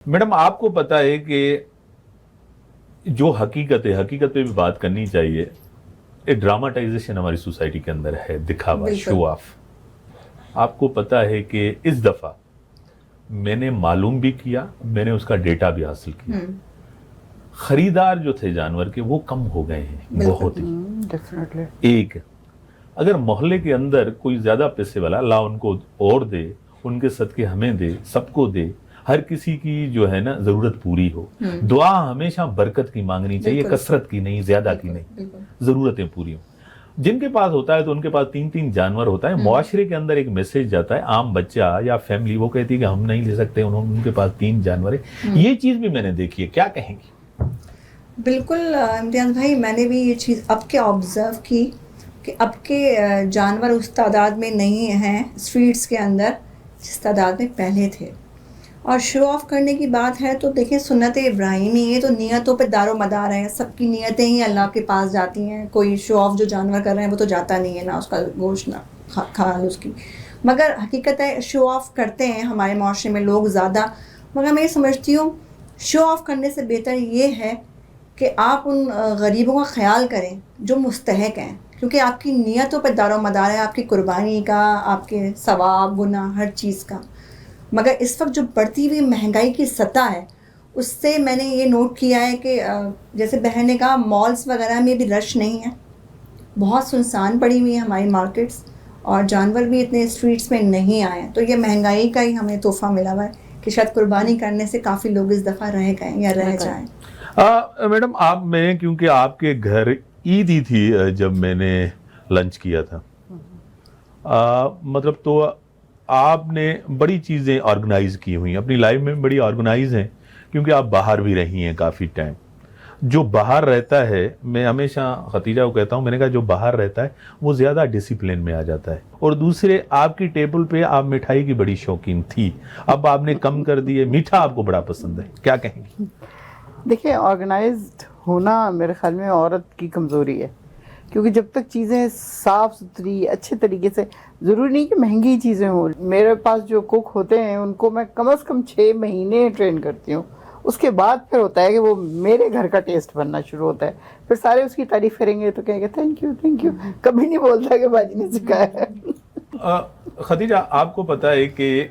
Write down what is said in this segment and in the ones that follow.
Madam आपको पता है कि जो हकीकत है, हकीकत पे भी बात करनी चाहिए। एक ड्रामाटाइजेशन हमारी सोसाइटी के अंदर है, दिखावा, शो ऑफ। आपको पता है कि इस दफा मैंने मालूम भी किया, मैंने उसका डेटा भी हासिल किया, खरीदार जो थे जानवर के वो कम हो गए हैं बहुत ही। डेफिनेटली एक अगर मोहल्ले के अंदर कोई ज्यादा पैसे वाला, अल्लाह उनको और दे, उनके सदके हमें दे, सबको दे, हर किसी की जो है ना जरूरत पूरी हो। दुआ हमेशा बरकत की मांगनी चाहिए, कसरत की नहीं, ज्यादा की नहीं, जरूरतें पूरी हो। जिनके पास होता है तो उनके पास 3-3 जानवर होता है। मुआशरे के अंदर एक मैसेज जाता है, आम बच्चा या फैमिली वो कहती है कि हम नहीं ले सकते, उनके पास 3 जानवर है। ये चीज भी मैंने देखी है, क्या कहेंगी? बिल्कुल इम्तियाज़ भाई, मैंने भी ये चीज़ अब के ऑब्ज़र्व की कि अब के जानवर उस तादाद में नहीं हैं स्ट्रीट्स के अंदर जिस तादाद में पहले थे। और शो ऑफ करने की बात है तो देखें, सुन्नत इब्राहिमी, ये तो नियतों पे दारो मदार है, सबकी नियतें ही अल्लाह के पास जाती हैं। कोई शो ऑफ जो जानवर कर रहे हैं वो तो जाता नहीं है, ना उसका गोश्त ना खाल उसकी। मगर हकीकत है शो ऑफ करते हैं हमारे माशरे में लोग ज़्यादा। मगर मैं ये समझती हूँ शो ऑफ करने से बेहतर ये है कि आप उन गरीबों का ख्याल करें जो मुस्तहक हैं, क्योंकि आपकी नियतों पर दारो मदार है, आपकी कुर्बानी का, आपके सवाब गुनाह हर चीज़ का। मगर इस वक्त जो बढ़ती हुई महंगाई की सतह है उससे मैंने ये नोट किया है कि जैसे बहन ने कहा, मॉल्स वगैरह में भी रश नहीं है, बहुत सुनसान पड़ी हुई है हमारी मार्केट्स, और जानवर भी इतने स्ट्रीट्स में नहीं आए। तो ये महंगाई का ही हमें तोहफा मिला हुआ है कि शायद कुर्बानी करने से काफ़ी लोग इस दफ़ा रह गए या रह जाएं। मैडम मैं क्योंकि आपके घर ईद ही थी जब मैंने लंच किया था, मतलब तो आपने बड़ी चीज़ें ऑर्गेनाइज की हुई, अपनी लाइफ में बड़ी ऑर्गेनाइज हैं, क्योंकि आप बाहर भी रही हैं काफ़ी टाइम। जो बाहर रहता है, मैं हमेशा खतीजा को कहता हूँ, मैंने कहा जो बाहर रहता है वो ज़्यादा डिसिप्लिन में आ जाता है। और दूसरे, आपकी टेबल पे आप मिठाई की बड़ी शौकीन थी, अब आपने कम कर दी है, मीठा आपको बड़ा पसंद है, क्या कहेंगी? देखिए, ऑर्गेनाइज्ड होना मेरे ख्याल में औरत की कमज़ोरी है, क्योंकि जब तक चीज़ें साफ़ सुथरी अच्छे तरीके से, ज़रूरी नहीं कि महंगी चीज़ें हों। मेरे पास जो कुक होते हैं उनको मैं कम से कम 6 महीने ट्रेन करती हूँ, उसके बाद फिर होता है कि वो मेरे घर का टेस्ट बनना शुरू होता है। फिर सारे उसकी तारीफ़ करेंगे तो कहेंगे थैंक यू थैंक यू, कभी नहीं बोलता कि बाजी ने सिखाया है। खतीजा, आपको पता है कि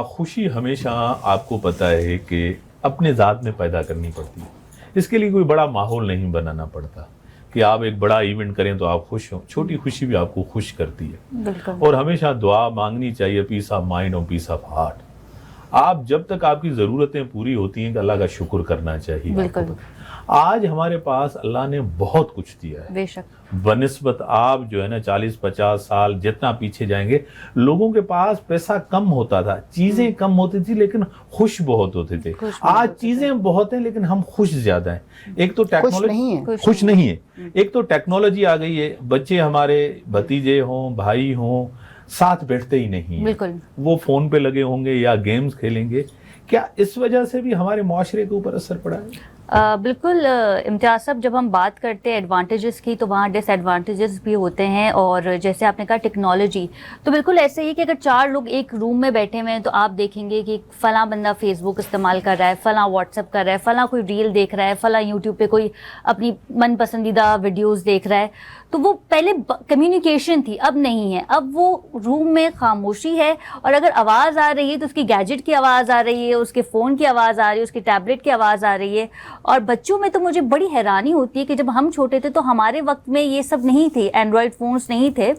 खुशी हमेशा आपको पता है कि अपने ज़ात में पैदा करनी पड़ती है। इसके लिए कोई बड़ा माहौल नहीं बनाना पड़ता कि आप एक बड़ा इवेंट करें तो आप खुश हों। छोटी खुशी भी आपको खुश करती है। और हमेशा दुआ मांगनी चाहिए, पीस ऑफ माइंड और पीस ऑफ हार्ट। आप जब तक आपकी ज़रूरतें पूरी होती हैं कि अल्लाह का शुक्र करना चाहिए। आज हमारे पास अल्लाह ने बहुत कुछ दिया है बेशक, बनिस्बत आप जो है ना 40-50 साल जितना पीछे जाएंगे, लोगों के पास पैसा कम होता था, चीजें कम होती थी, लेकिन खुश बहुत होते थे। आज चीजें बहुत हैं लेकिन हम खुश ज्यादा हैं। एक तो टेक्नोलॉजी खुश नहीं है, एक तो टेक्नोलॉजी आ गई है, बच्चे हमारे भतीजे हों भाई हों साथ बैठते ही नहीं है, वो फोन पे लगे होंगे या गेम्स खेलेंगे। क्या इस वजह से भी हमारे मुआशरे के ऊपर असर पड़ा है? बिल्कुल इम्तियाज़ साहब, जब हम बात करते हैं एडवांटेजेस की तो वहाँ डिसएडवांटेजेस भी होते हैं। और जैसे आपने कहा टेक्नोलॉजी, तो बिल्कुल ऐसे ही कि अगर 4 लोग एक रूम में बैठे हुए हैं तो आप देखेंगे कि फलां बंदा फेसबुक इस्तेमाल कर रहा है, फलां व्हाट्सएप कर रहा है, फलां कोई रील देख रहा है, फलां यूट्यूब पे कोई अपनी मन पसंदीदा वीडियोस देख रहा है। तो वो पहले कम्युनिकेशन थी, अब नहीं है। अब वो रूम में खामोशी है, और अगर आवाज़ आ रही है तो उसकी गैजेट की आवाज़ आ रही है, उसके फ़ोन की आवाज़ आ रही है, उसकी टैबलेट की आवाज़ आ रही है। और बच्चों में तो मुझे बड़ी हैरानी होती है कि जब हम छोटे थे तो हमारे वक्त में ये सब नहीं थे, एंड्रॉयड फ़ोन्स नहीं थे।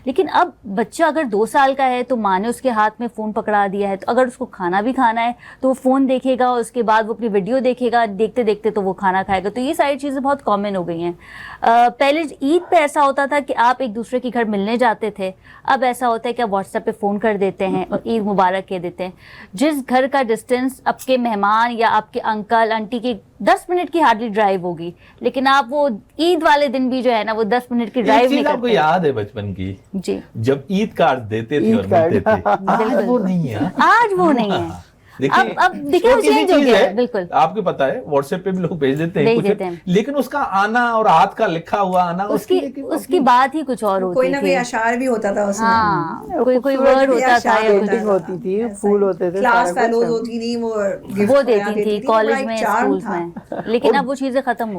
लेकिन अब बच्चा अगर 2 साल का है तो माँ ने उसके हाथ में फ़ोन पकड़ा दिया है, तो अगर उसको खाना भी खाना है तो वो फ़ोन देखेगा, उसके बाद वो अपनी वीडियो देखेगा, देखते देखते तो वो खाना खाएगा। तो ये सारी चीज़ें बहुत कॉमन हो गई हैं। पहले ईद पे ऐसा होता था कि आप एक दूसरे के घर मिलने जाते थे, अब ऐसा होता है कि आप व्हाट्सएप पे फ़ोन कर देते हैं और ईद मुबारक कह देते हैं। जिस घर का डिस्टेंस आपके मेहमान या आपके अंकल आंटी की 10 मिनट की हार्डली ड्राइव होगी, लेकिन आप वो ईद वाले दिन भी जो है ना वो 10 मिनट की ड्राइव नहीं करते। आपको याद है बचपन की जी, जब ईद कार्ड देते थे और मिलते थे, आज वो नहीं है। आज वो नहीं है। अब देखिए छोटी सी चेंज हो चीज गया है, है, बिल्कुल आपको पता है व्हाट्सएप पे भी लोग भेज देते हैं भेज कुछ, देते हैं। लेकिन उसका आना और हाथ का लिखा हुआ आना उसकी बात ही कुछ और कोई होती ना कोई थी। अशार भी होता था उसमें। हाँ, कोई खूबसूरत वर्ड होता था अशार या होता कुछ पेंटिंग था। होती थी, ऐसा फूल ही। होते थे, क्लास सारा कुछ फेलोज है। होती थी, वो वो गिफ्ट देती थी कॉलेज में, स्कूल्स में, लेकिन अब वो चीजें खत्म हो